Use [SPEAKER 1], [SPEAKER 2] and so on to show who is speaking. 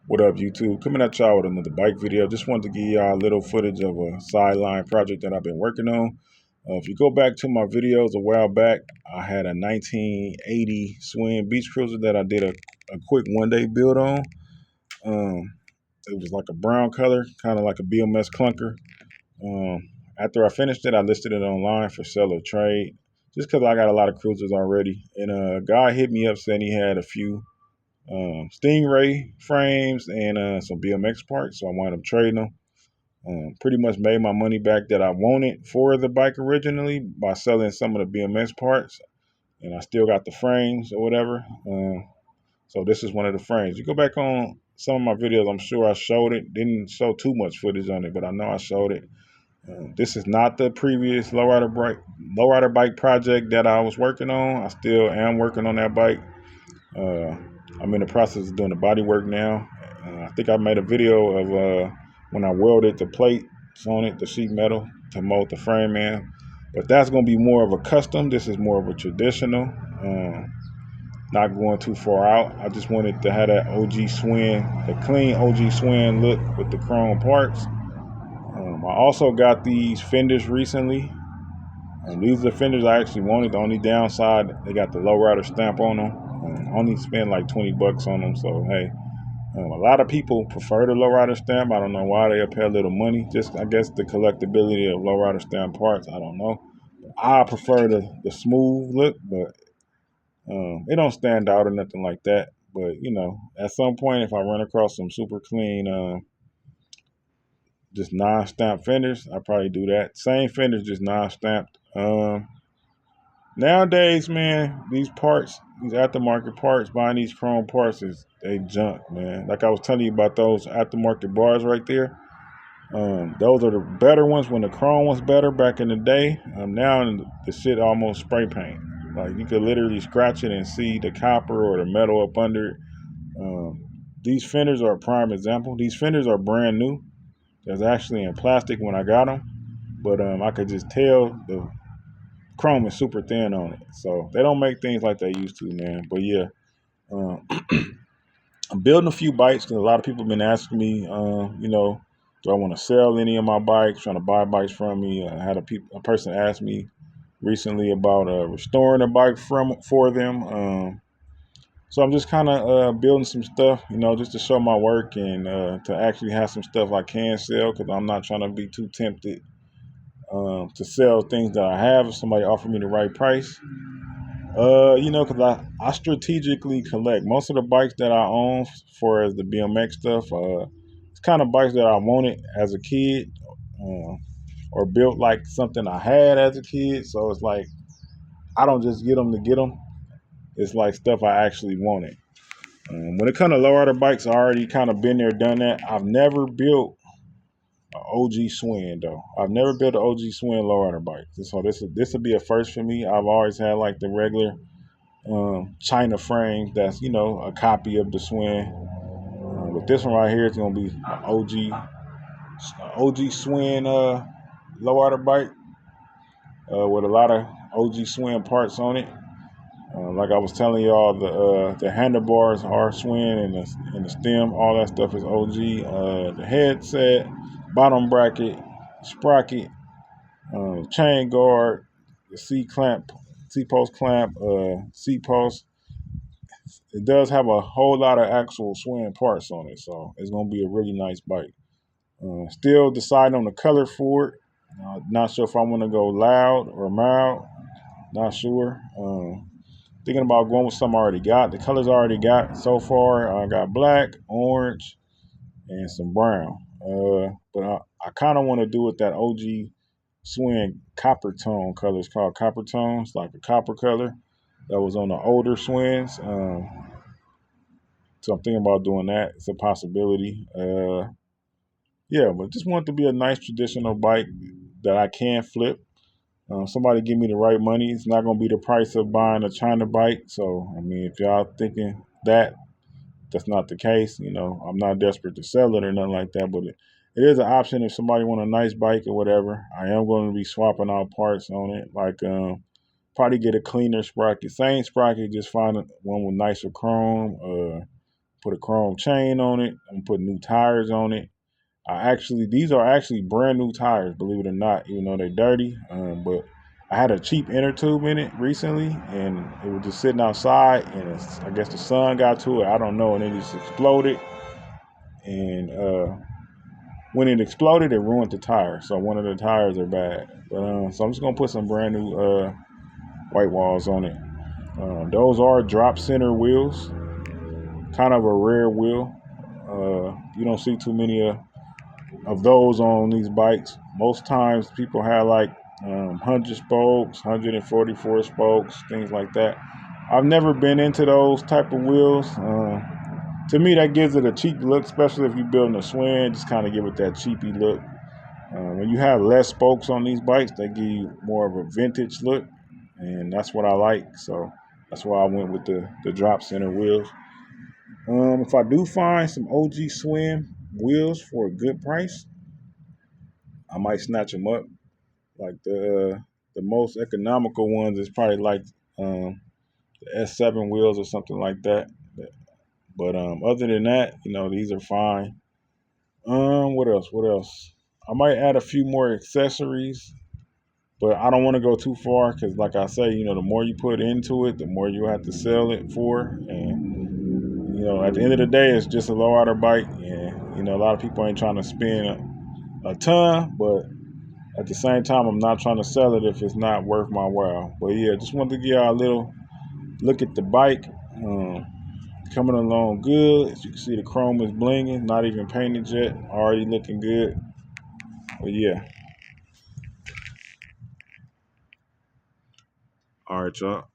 [SPEAKER 1] What up, YouTube? Coming at y'all with another bike video. Just wanted to give y'all a little footage of a sideline project that I've been working on. If you go back to my videos a while back, I had a 1980 Schwinn beach cruiser that I did a quick one-day build on. It was like a brown color, kind of like a BMS clunker. After I finished it, I listed it online for sale or trade, just because I got a lot of cruisers already. And a guy hit me up saying he had a few Stingray frames and some BMX parts, so I wound up trading them. Pretty much made my money back that I wanted for the bike originally by selling some of the BMX parts, and I still got the frames or whatever. So this is one of the frames. You go back on some of my videos, I'm sure I showed it. Didn't show too much footage on it, but I know I showed it. This is not the previous lowrider bike project that I was working on. I still am working on that bike. Uh, I'm in the process of doing the body work now. I think I made a video of when I welded the plates on it, the sheet metal, to mold the frame in. But that's going to be more of a custom. This is more of a traditional, not going too far out. I just wanted to have that OG Schwinn, the clean OG Schwinn look with the chrome parts. I also got these fenders recently. These are the fenders I actually wanted. The only downside, they got the Lowrider stamp on them. Only spent like 20 bucks on them. So, hey, a lot of people prefer the Lowrider stamp. I don't know why they pay a little money. Just, I guess, the collectability of Lowrider stamp parts. I don't know. I prefer the smooth look, but it don't stand out or nothing like that. But, you know, at some point, if I run across some super clean, just non-stamped fenders, I probably do that. Same fenders, just non-stamped. Nowadays, man, these parts, these aftermarket parts, buying these chrome parts they junk, man. Like I was telling you about those aftermarket bars right there. Those are the better ones when the chrome was better back in the day. Now the shit almost spray paint. Like you could literally scratch it and see the copper or the metal up under it. These fenders are a prime example. These fenders are brand new. They're actually in plastic when I got them, but I could just tell the chrome is super thin on it. So they don't make things like they used to, man. But yeah, uh, I'm building a few bikes because a lot of people have been asking me, do I want to sell any of my bikes, trying to buy bikes from me. I had a person ask me recently about restoring a bike for them. So I'm just kind of building some stuff, just to show my work and to actually have some stuff I can sell because I'm not trying to be too tempted to sell things that I have if somebody offer me the right price. Because I strategically collect most of the bikes that I own for as the BMX stuff. It's kind of bikes that I wanted as a kid, or built like something I had as a kid. So it's like I don't just get them to get them. It's like stuff I actually wanted. When it comes to lowrider bikes, I already kind of been there, done that. I've never built an OG Schwinn though. I've never built an OG Schwinn lowrider bike. So this will be a first for me. I've always had like the regular China frame that's a copy of the Schwinn. But this one right here is gonna be an OG Schwinn lowrider bike with a lot of OG Schwinn parts on it. Like I was telling y'all, the handlebars are Schwinn and the stem, all that stuff is OG. The headset, bottom bracket, sprocket, chain guard, the C post clamp, seat post. It does have a whole lot of actual Schwinn parts on it, so it's gonna be a really nice bike. Still deciding on the color for it. Not sure if I want to go loud or mild. Not sure. Thinking about going with something I already got. The colors I already got so far, I got black, orange, and some brown. But I kind of want to do it that OG Schwinn copper tone color. It's called copper tone. It's like a copper color that was on the older Schwinns. So I'm thinking about doing that. It's a possibility. Yeah, but just want it to be a nice traditional bike that I can flip. Somebody give me the right money. It's not going to be the price of buying a China bike. So, I mean, if y'all thinking that's not the case. I'm not desperate to sell it or nothing like that, but it is an option if somebody want a nice bike or whatever. I am going to be swapping out parts on it. Like, probably get a cleaner sprocket. Same sprocket, just find one with nicer chrome. Put a chrome chain on it. I'm putting new tires on it. These are actually brand new tires, believe it or not, even though they're dirty. But I had a cheap inner tube in it recently, and it was just sitting outside, and I guess the sun got to it. I don't know, and it just exploded. And when it exploded, it ruined the tire. So one of the tires are bad. But so I'm just gonna put some brand new white walls on it. Those are drop center wheels, kind of a rare wheel. You don't see too many of those on these bikes. Most times people have like 100 spokes, 144 spokes, things like that. I've never been into those type of wheels. To me, that gives it a cheap look, especially if you're building a Schwinn, just kind of give it that cheapy look. When you have less spokes on these bikes, they give you more of a vintage look, and that's what I like. So that's why I went with the drop center wheels. If I do find some OG Schwinn wheels for a good price, I might snatch them up. Like the most economical ones is probably like the S7 wheels or something like that. But other than that, these are fine. What else? What else? I might add a few more accessories, but I don't want to go too far because, like I say, the more you put into it, the more you have to sell it for. And at the end of the day, it's just a lowrider bike, and a lot of people ain't trying to spend a ton, but at the same time, I'm not trying to sell it if it's not worth my while. But yeah, just wanted to give y'all a little look at the bike. Coming along good. As you can see, the chrome is blinging, not even painted yet, already looking good. But yeah. All right, y'all.